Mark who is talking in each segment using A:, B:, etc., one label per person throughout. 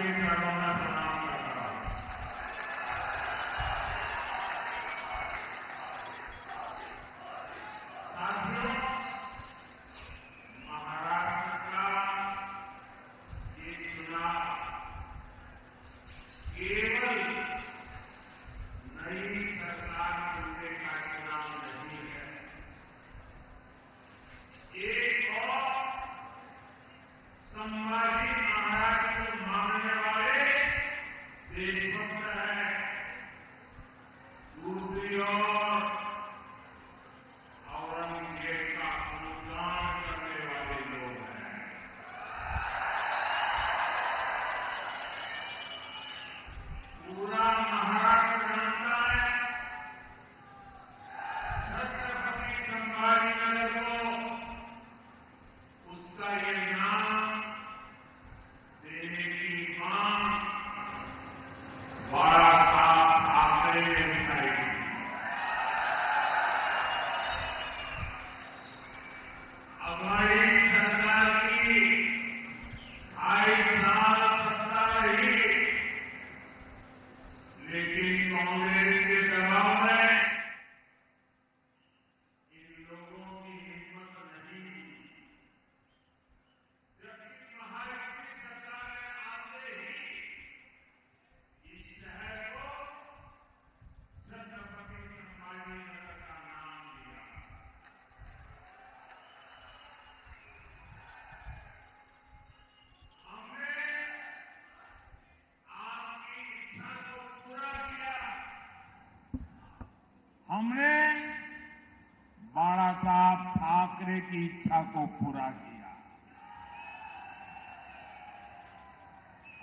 A: आपके चरणों में प्रणाम करता हूं। साथियों, महाराष्ट्र का ये चुनाव केवल नई सरकार चुनने का चुनाव नहीं है। एक और संभाजी महाराज को मानने वाले देशभक्त हैं, दूसरी ओर औरंगजेब का अनुदान करने वाले लोग हैं। पूरा महाराष्ट्र जानता है छत्रपति संभाजीनगर को उसका ये नाम देने की मांग बाला साहब ठाकरे ने उठाई थी। हमारी सरकार की 2.5 साल सत्ता रही, लेकिन कांग्रेस के दबाव में इन लोगों की हिम्मत नहीं हुई। जबकि महायुति सरकार ने आते ही इस शहर को छत्रपति संभाजीनगर का नाम दिया। हमने आपकी इच्छा को पूरा किया। हमने बाला साहब ठाकरे की इच्छा को पूरा किया।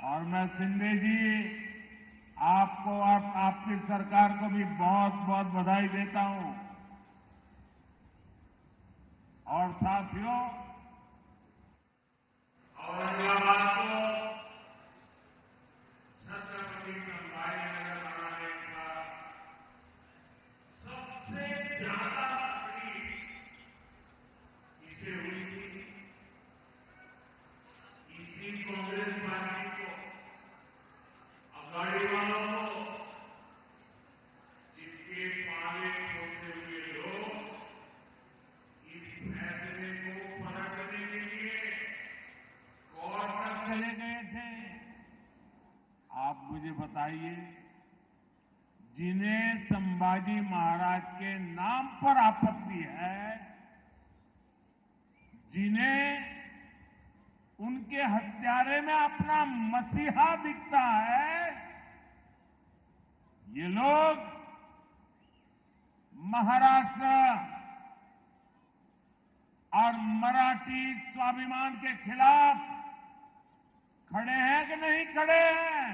A: और मैं शिंदे जी आपको और आपकी सरकार को भी बहुत बहुत बधाई देता हूं। और साथियों, औरंगाबाद को छत्रपति संभाजीनगर बनाने का सबसे ज्यादा तकलीफ इसे हुई थी। इसी कांग्रेस पार्टी को, अघाड़ी वालों को, जिसके पाले पोसे हुए लोग इस फैसले को पलटने के लिए कोर्ट तक चले गए थे। आप मुझे बताइए, जिन्हें संभाजी महाराज के नाम पर आपत्ति है, जिन्हें उनके हत्यारे में अपना मसीहा दिखता है, ये लोग महाराष्ट्र और मराठी स्वाभिमान के खिलाफ खड़े हैं कि नहीं खड़े हैं?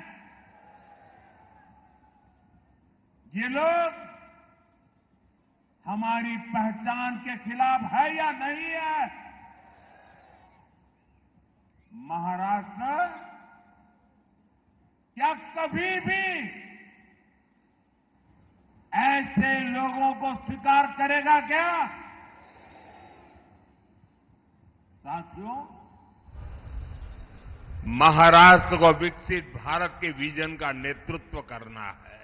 A: ये लोग हमारी पहचान के खिलाफ है या नहीं है? महाराष्ट्र क्या कभी भी ऐसे लोगों को स्वीकार करेगा क्या? साथियों, महाराष्ट्र को विकसित भारत के विजन का नेतृत्व करना है।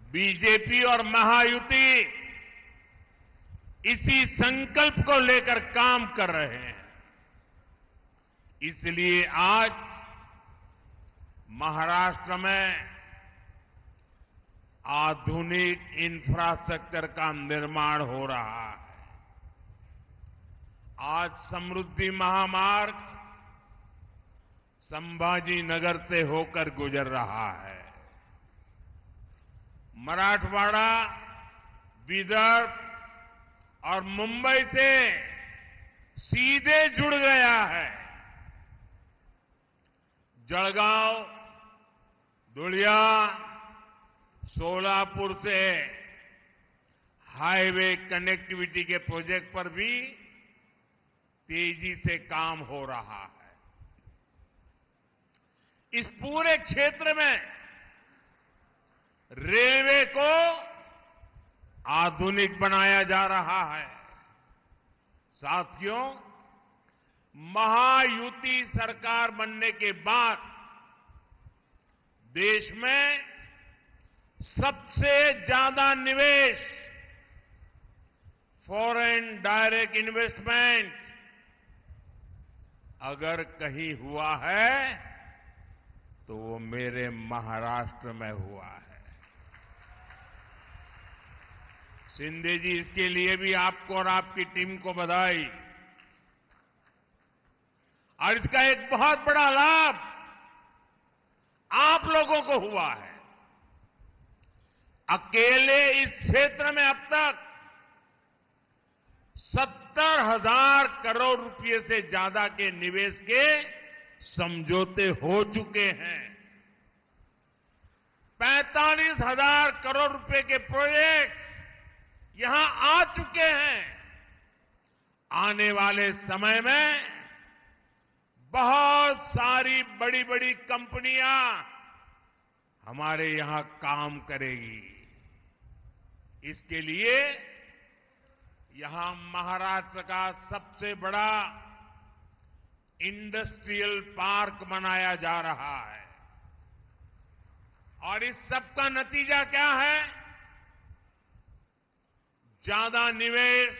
A: बीजेपी और महायुति इसी संकल्प को लेकर काम कर रहे हैं। इसलिए आज महाराष्ट्र में आधुनिक इंफ्रास्ट्रक्चर का निर्माण हो रहा है। आज समृद्धि महामार्ग संभाजीनगर से होकर गुजर रहा है। मराठवाड़ा, विदर्भ और मुंबई से सीधे जुड़ गया है। जळगांव, धुलिया, सोलापुर से हाईवे कनेक्टिविटी के प्रोजेक्ट पर भी तेजी से काम हो रहा है। इस पूरे क्षेत्र में रेलवे को आधुनिक बनाया जा रहा है। साथियों, महायुति सरकार बनने के बाद देश में सबसे ज्यादा निवेश, फॉरेन डायरेक्ट इन्वेस्टमेंट अगर कहीं हुआ है तो वो मेरे महाराष्ट्र में हुआ है। शिंदे जी, इसके लिए भी आपको और आपकी टीम को बधाई। और इसका एक बहुत बड़ा लाभ आप लोगों को हुआ है। अकेले इस क्षेत्र में अब तक 70,000 करोड़ रुपए से ज्यादा के निवेश के समझौते हो चुके हैं। 45,000 करोड़ रुपए के प्रोजेक्ट्स यहां आ चुके हैं। आने वाले समय में बहुत सारी बड़ी बड़ी कंपनियां हमारे यहां काम करेगी। इसके लिए यहां महाराष्ट्र का सबसे बड़ा इंडस्ट्रियल पार्क बनाया जा रहा है। और इस सब का नतीजा क्या है? ज्यादा निवेश,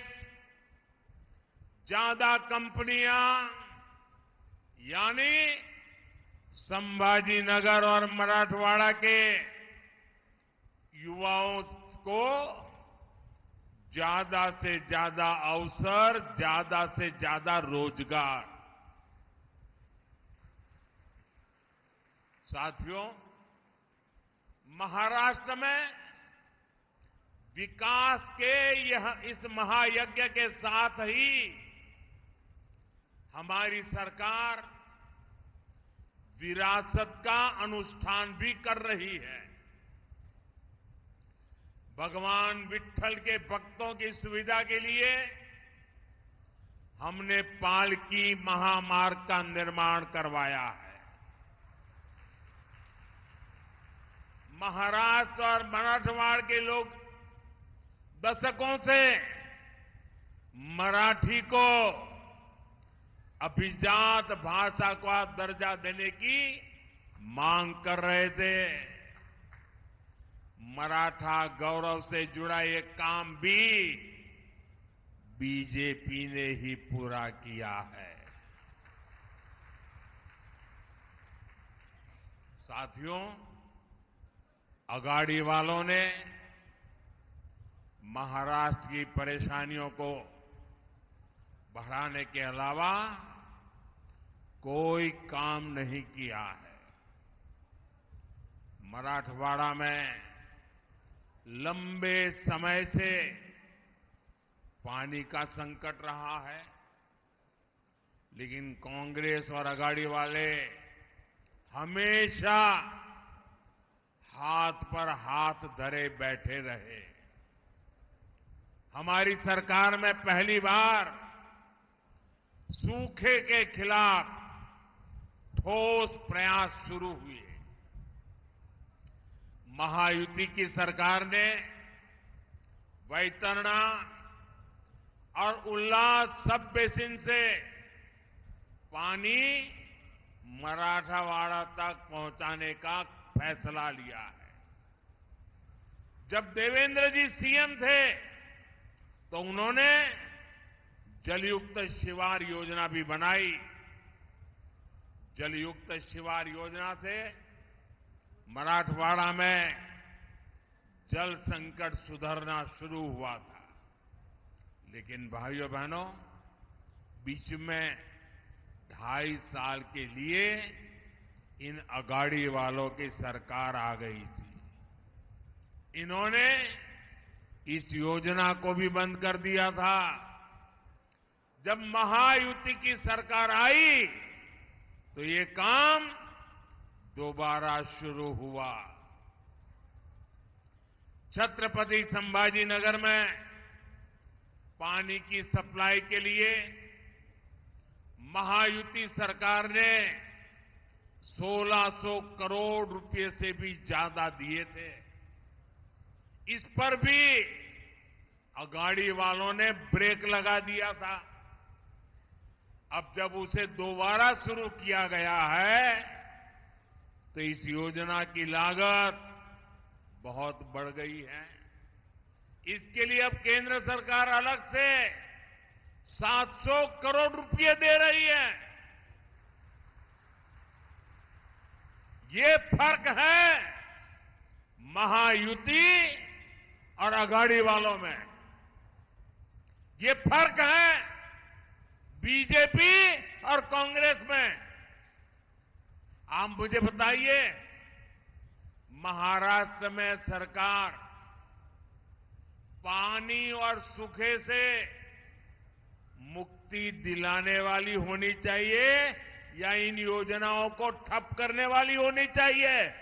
A: ज्यादा कंपनियां, यानी संभाजीनगर और मराठवाड़ा के युवाओं को ज्यादा से ज्यादा अवसर, ज्यादा से ज्यादा रोजगार। साथियों, महाराष्ट्र में विकास के इस महायज्ञ के साथ ही हमारी सरकार विरासत का अनुष्ठान भी कर रही है। भगवान विट्ठल के भक्तों की सुविधा के लिए हमने पालकी महामार्ग का निर्माण करवाया है। महाराष्ट्र और मराठवाड़ा के लोग दशकों से मराठी को अभिजात भाषा का दर्जा देने की मांग कर रहे थे। मराठा गौरव से जुड़ा ये काम भी बीजेपी ने ही पूरा किया है। साथियों, अगाड़ी वालों ने महाराष्ट्र की परेशानियों को बढ़ाने के अलावा कोई काम नहीं किया है। मराठवाड़ा में लंबे समय से पानी का संकट रहा है, लेकिन कांग्रेस और अगाड़ी वाले हमेशा हाथ पर हाथ धरे बैठे रहे। हमारी सरकार में पहली बार सूखे के खिलाफ ठोस प्रयास शुरू हुए। महायुति की सरकार ने वैतरणा और उल्लास सब बेसिन से पानी मराठवाड़ा तक पहुंचाने का फैसला लिया है। जब देवेंद्र जी सीएम थे तो उन्होंने जलयुक्त शिवार योजना भी बनाई। जलयुक्त शिवार योजना से मराठवाड़ा में जल संकट सुधरना शुरू हुआ था। लेकिन भाइयों बहनों, बीच में 2.5 साल के लिए इन अगाड़ी वालों की सरकार आ गई थी। इन्होंने इस योजना को भी बंद कर दिया था। जब महायुति की सरकार आई तो ये काम दोबारा शुरू हुआ। छत्रपति संभाजीनगर में पानी की सप्लाई के लिए महायुति सरकार ने 1600 करोड़ रुपए से भी ज्यादा दिए थे। इस पर भी अगाड़ी वालों ने ब्रेक लगा दिया था। अब जब उसे दोबारा शुरू किया गया है तो इस योजना की लागत बहुत बढ़ गई है। इसके लिए अब केंद्र सरकार अलग से 700 करोड़ रुपए दे रही है। ये फर्क है महायुति और अघाड़ी वालों में। ये फर्क है बीजेपी और कांग्रेस में। आप मुझे बताइए, महाराष्ट्र में सरकार पानी और सूखे से मुक्ति दिलाने वाली होनी चाहिए या इन योजनाओं को ठप करने वाली होनी चाहिए?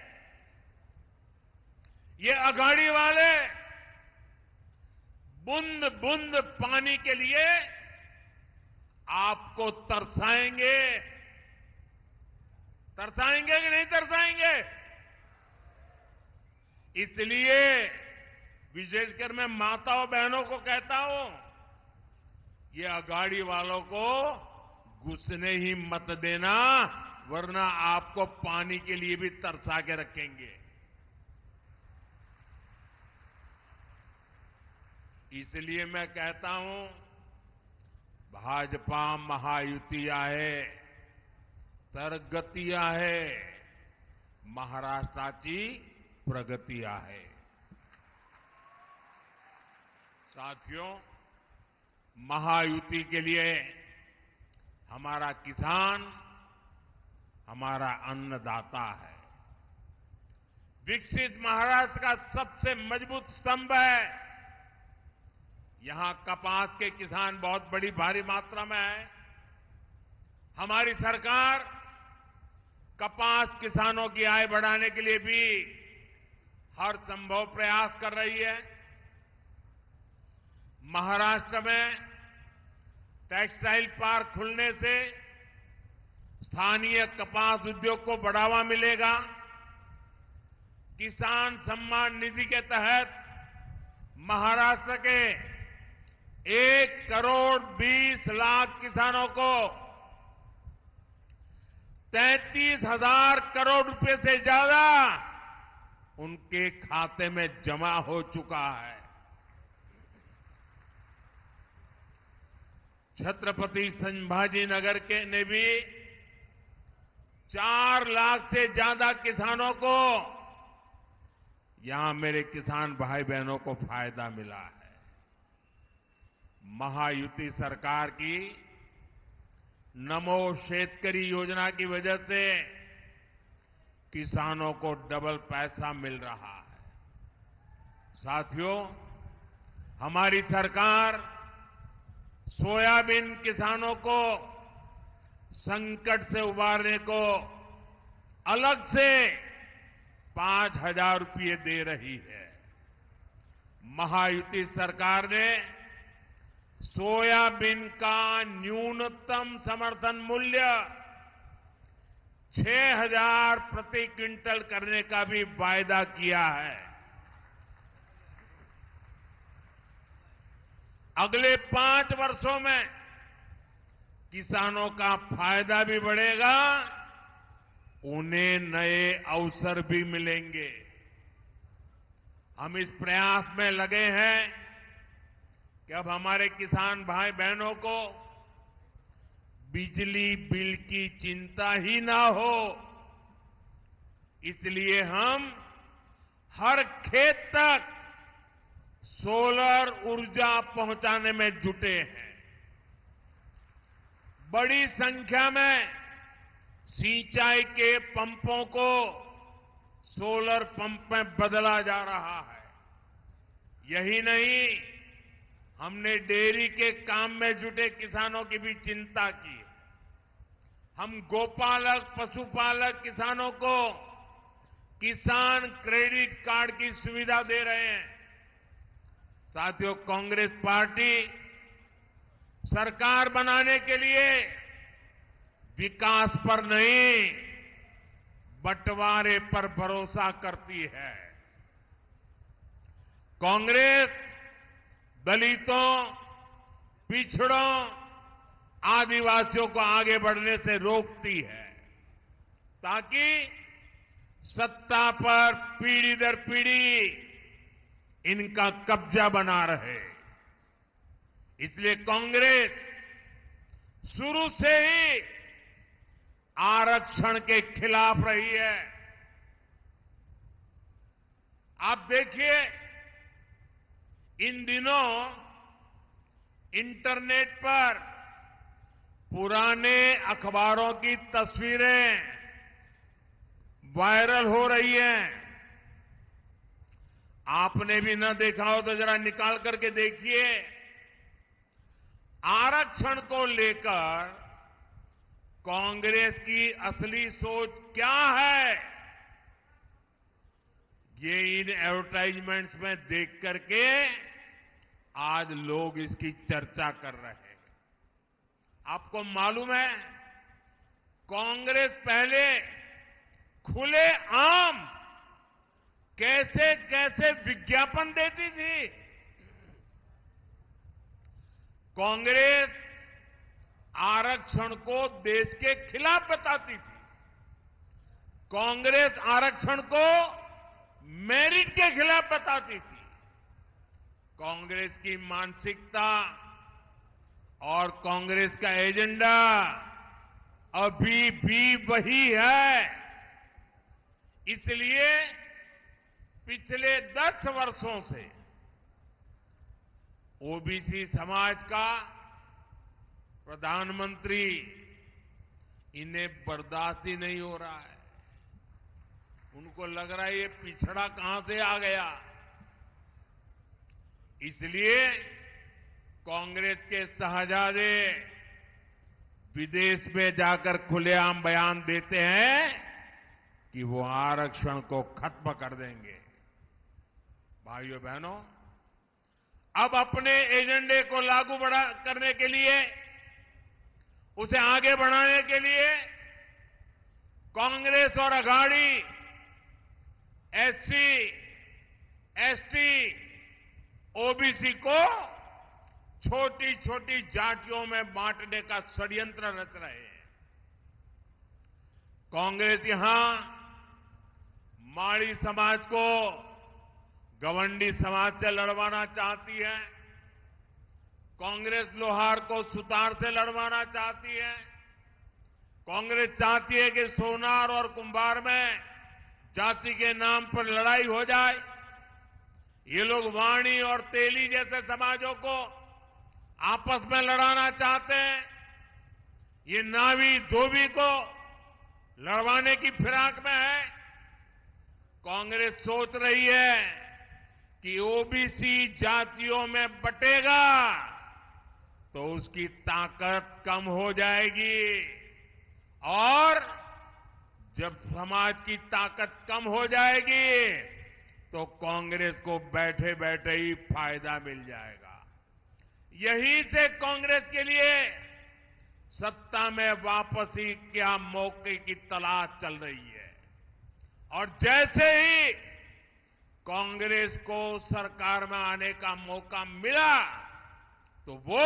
A: ये अघाड़ी वाले बूंद बूंद पानी के लिए आपको तरसाएंगे। तरसाएंगे कि नहीं तरसाएंगे? इसलिए विशेषकर मैं माताओं बहनों को कहता हूं, ये अघाड़ी वालों को घुसने ही मत देना, वरना आपको पानी के लिए भी तरसा के रखेंगे। इसलिए मैं कहता हूं, भाजपा महायुति आहे तर गती आहे, महाराष्ट्राची प्रगती आहे। साथियों, महायुति के लिए हमारा किसान हमारा अन्नदाता है। विकसित महाराष्ट्र का सबसे मजबूत स्तंभ है। यहां कपास के किसान बहुत बड़ी भारी मात्रा में है। हमारी सरकार कपास किसानों की आय बढ़ाने के लिए भी हर संभव प्रयास कर रही है। महाराष्ट्र में टेक्सटाइल पार्क खुलने से स्थानीय कपास उद्योग को बढ़ावा मिलेगा। किसान सम्मान निधि के तहत महाराष्ट्र के 1,20,00,000 किसानों को 33,000 करोड़ रुपए से ज्यादा उनके खाते में जमा हो चुका है। छत्रपति संभाजी नगर के ने भी 4 लाख से ज्यादा किसानों को, यहां मेरे किसान भाई बहनों को फायदा मिला है। महायुति सरकार की नमो शेतकरी योजना की वजह से किसानों को डबल पैसा मिल रहा है। साथियों, हमारी सरकार सोयाबीन किसानों को संकट से उबारने को अलग से 5,000 रुपये दे रही है। महायुति सरकार ने सोयाबीन का न्यूनतम समर्थन मूल्य 6,000 प्रति क्विंटल करने का भी वायदा किया है। अगले 5 वर्षों में किसानों का फायदा भी बढ़ेगा, उन्हें नए अवसर भी मिलेंगे। हम इस प्रयास में लगे हैं कि अब हमारे किसान भाई बहनों को बिजली बिल की चिंता ही ना हो। इसलिए हम हर खेत तक सोलर ऊर्जा पहुंचाने में जुटे हैं। बड़ी संख्या में सिंचाई के पंपों को सोलर पंप में बदला जा रहा है। यही नहीं, हमने डेयरी के काम में जुटे किसानों की भी चिंता की। हम गोपालक पशुपालक किसानों को किसान क्रेडिट कार्ड की सुविधा दे रहे हैं। साथियों, कांग्रेस पार्टी सरकार बनाने के लिए विकास पर नहीं, बंटवारे पर भरोसा करती है। कांग्रेस दलितों, पिछड़ों, आदिवासियों को आगे बढ़ने से रोकती है, ताकि सत्ता पर पीढ़ी दर पीढ़ी इनका कब्जा बना रहे। इसलिए कांग्रेस शुरू से ही आरक्षण के खिलाफ रही है। आप देखिए, इन दिनों इंटरनेट पर पुराने अखबारों की तस्वीरें वायरल हो रही हैं। आपने भी न देखा हो तो जरा निकाल करके देखिए। आरक्षण को लेकर कांग्रेस की असली सोच क्या है, ये इन एडवर्टाइजमेंट्स में देख करके आज लोग इसकी चर्चा कर रहे हैं। आपको मालूम है, कांग्रेस पहले खुले आम कैसे कैसे विज्ञापन देती थी। कांग्रेस आरक्षण को देश के खिलाफ बताती थी। कांग्रेस आरक्षण को मेरिट के खिलाफ बताती थी। कांग्रेस की मानसिकता और कांग्रेस का एजेंडा अभी भी वही है। इसलिए पिछले 10 वर्षों से ओबीसी समाज का प्रधानमंत्री इन्हें बर्दाश्त ही नहीं हो रहा है। उनको लग रहा है ये पिछड़ा कहां से आ गया। इसलिए कांग्रेस के शहजादे विदेश में जाकर खुलेआम बयान देते हैं कि वो आरक्षण को खत्म कर देंगे। भाइयों बहनों, अब अपने एजेंडे को लागू करने के लिए, उसे आगे बढ़ाने के लिए कांग्रेस और अघाड़ी एससी, एसटी, ओबीसी को छोटी छोटी जातियों में बांटने का षड्यंत्र रच रहे हैं। कांग्रेस यहां माड़ी समाज को गवंडी समाज से लड़वाना चाहती है। कांग्रेस लोहार को सुतार से लड़वाना चाहती है। कांग्रेस चाहती है कि सोनार और कुंभार में जाति के नाम पर लड़ाई हो जाए। ये लोग वाणी और तेली जैसे समाजों को आपस में लड़ाना चाहते हैं। ये नावी धोबी को लड़वाने की फिराक में है। कांग्रेस सोच रही है कि ओबीसी जातियों में बटेगा तो उसकी ताकत कम हो जाएगी, और जब समाज की ताकत कम हो जाएगी तो कांग्रेस को बैठे बैठे ही फायदा मिल जाएगा। यही से कांग्रेस के लिए सत्ता में वापसी क्या मौके की तलाश चल रही है। और जैसे ही कांग्रेस को सरकार में आने का मौका मिला तो वो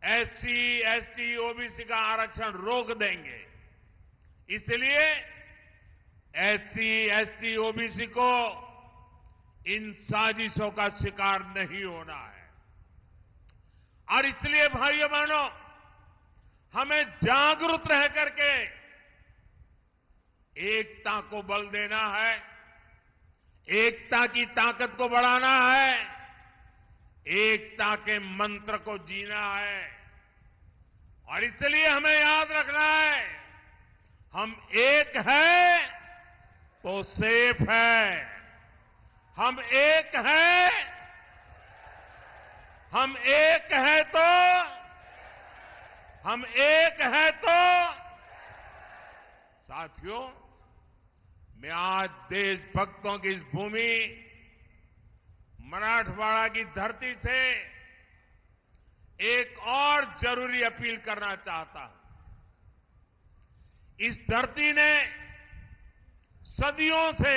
A: एससी, एसटी, ओबीसी का आरक्षण रोक देंगे। इसलिए एससी, एसटी, ओबीसी को इन साजिशों का शिकार नहीं होना है। और इसलिए भाइयों बहनों, हमें जागरूक रह करके एकता को बल देना है, एकता की ताकत को बढ़ाना है, एकता के मंत्र को जीना है। और इसलिए हमें याद रखना है, हम एक हैं तो सेफ है। हम एक हैं, हम एक हैं तो, हम एक हैं तो। साथियों, मैं आज देशभक्तों की इस भूमि मराठवाड़ा की धरती से एक और जरूरी अपील करना चाहता हूं। इस धरती ने सदियों से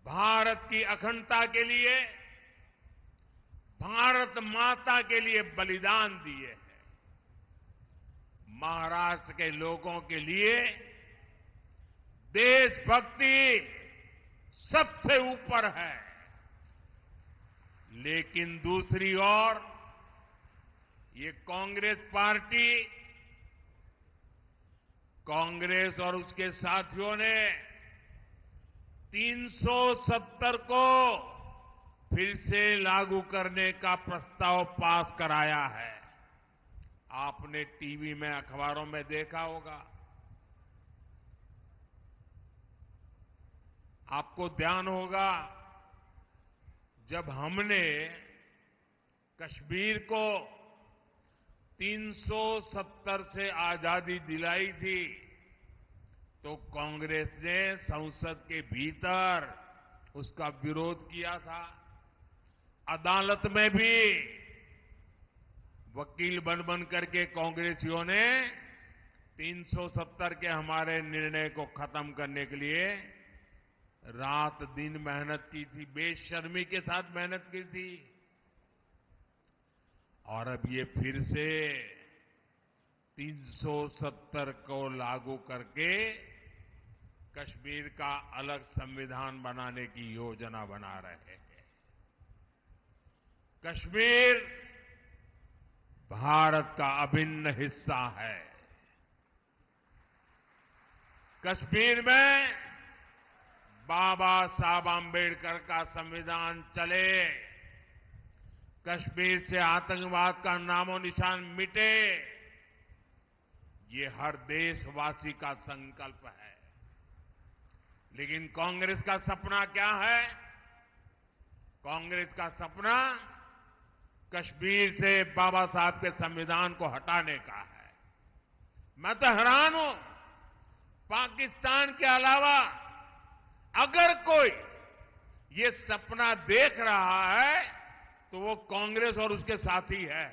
A: भारत की अखंडता के लिए, भारत माता के लिए बलिदान दिए हैं। महाराष्ट्र के लोगों के लिए देशभक्ति सबसे ऊपर है। लेकिन दूसरी ओर ये कांग्रेस पार्टी, कांग्रेस और उसके साथियों ने 370 को फिर से लागू करने का प्रस्ताव पास कराया है। आपने टीवी में, अखबारों में देखा होगा। आपको ध्यान होगा, जब हमने कश्मीर को 370 से आजादी दिलाई थी तो कांग्रेस ने संसद के भीतर उसका विरोध किया था। अदालत में भी वकील बन करके कांग्रेसियों ने 370 के हमारे निर्णय को खत्म करने के लिए रात दिन मेहनत की थी, बेशर्मी के साथ मेहनत की थी। और अब ये फिर से 370 को लागू करके कश्मीर का अलग संविधान बनाने की योजना बना रहे हैं। कश्मीर भारत का अभिन्न हिस्सा है। कश्मीर में बाबा साहब आंबेडकर का संविधान चले, कश्मीर से आतंकवाद का नामो निशान मिटे, ये हर देशवासी का संकल्प है। लेकिन कांग्रेस का सपना क्या है? कांग्रेस का सपना कश्मीर से बाबा साहब के संविधान को हटाने का है। मैं तो हैरान हूं, पाकिस्तान के अलावा अगर कोई ये सपना देख रहा है तो वो कांग्रेस और उसके साथी है।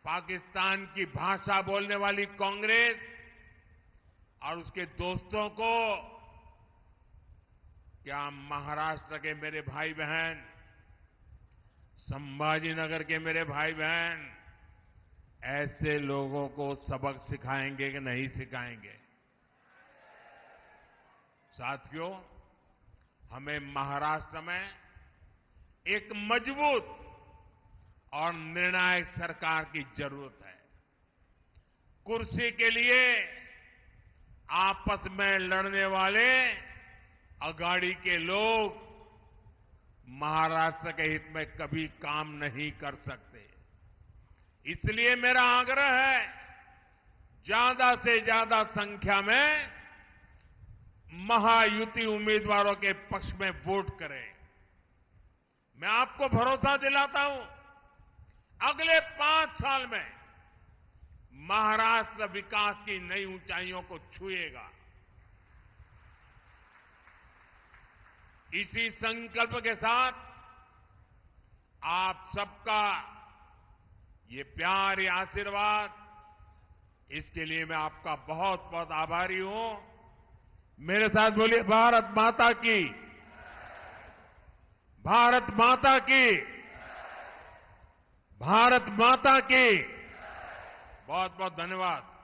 A: पाकिस्तान की भाषा बोलने वाली कांग्रेस और उसके दोस्तों को क्या महाराष्ट्र के मेरे भाई बहन, संभाजीनगर के मेरे भाई बहन ऐसे लोगों को सबक सिखाएंगे कि नहीं सिखाएंगे? साथियों, हमें महाराष्ट्र में एक मजबूत और निर्णायक सरकार की जरूरत है। कुर्सी के लिए आपस में लड़ने वाले अघाड़ी के लोग महाराष्ट्र के हित में कभी काम नहीं कर सकते। इसलिए मेरा आग्रह है, ज्यादा से ज्यादा संख्या में महायुति उम्मीदवारों के पक्ष में वोट करें। मैं आपको भरोसा दिलाता हूं, अगले 5 साल में महाराष्ट्र विकास की नई ऊंचाइयों को छुएगा। इसी संकल्प के साथ आप सबका ये प्यार, ये आशीर्वाद, इसके लिए मैं आपका बहुत बहुत आभारी हूं। मेरे साथ बोलिए, भारत माता की, भारत माता की, भारत माता की। बहुत बहुत धन्यवाद।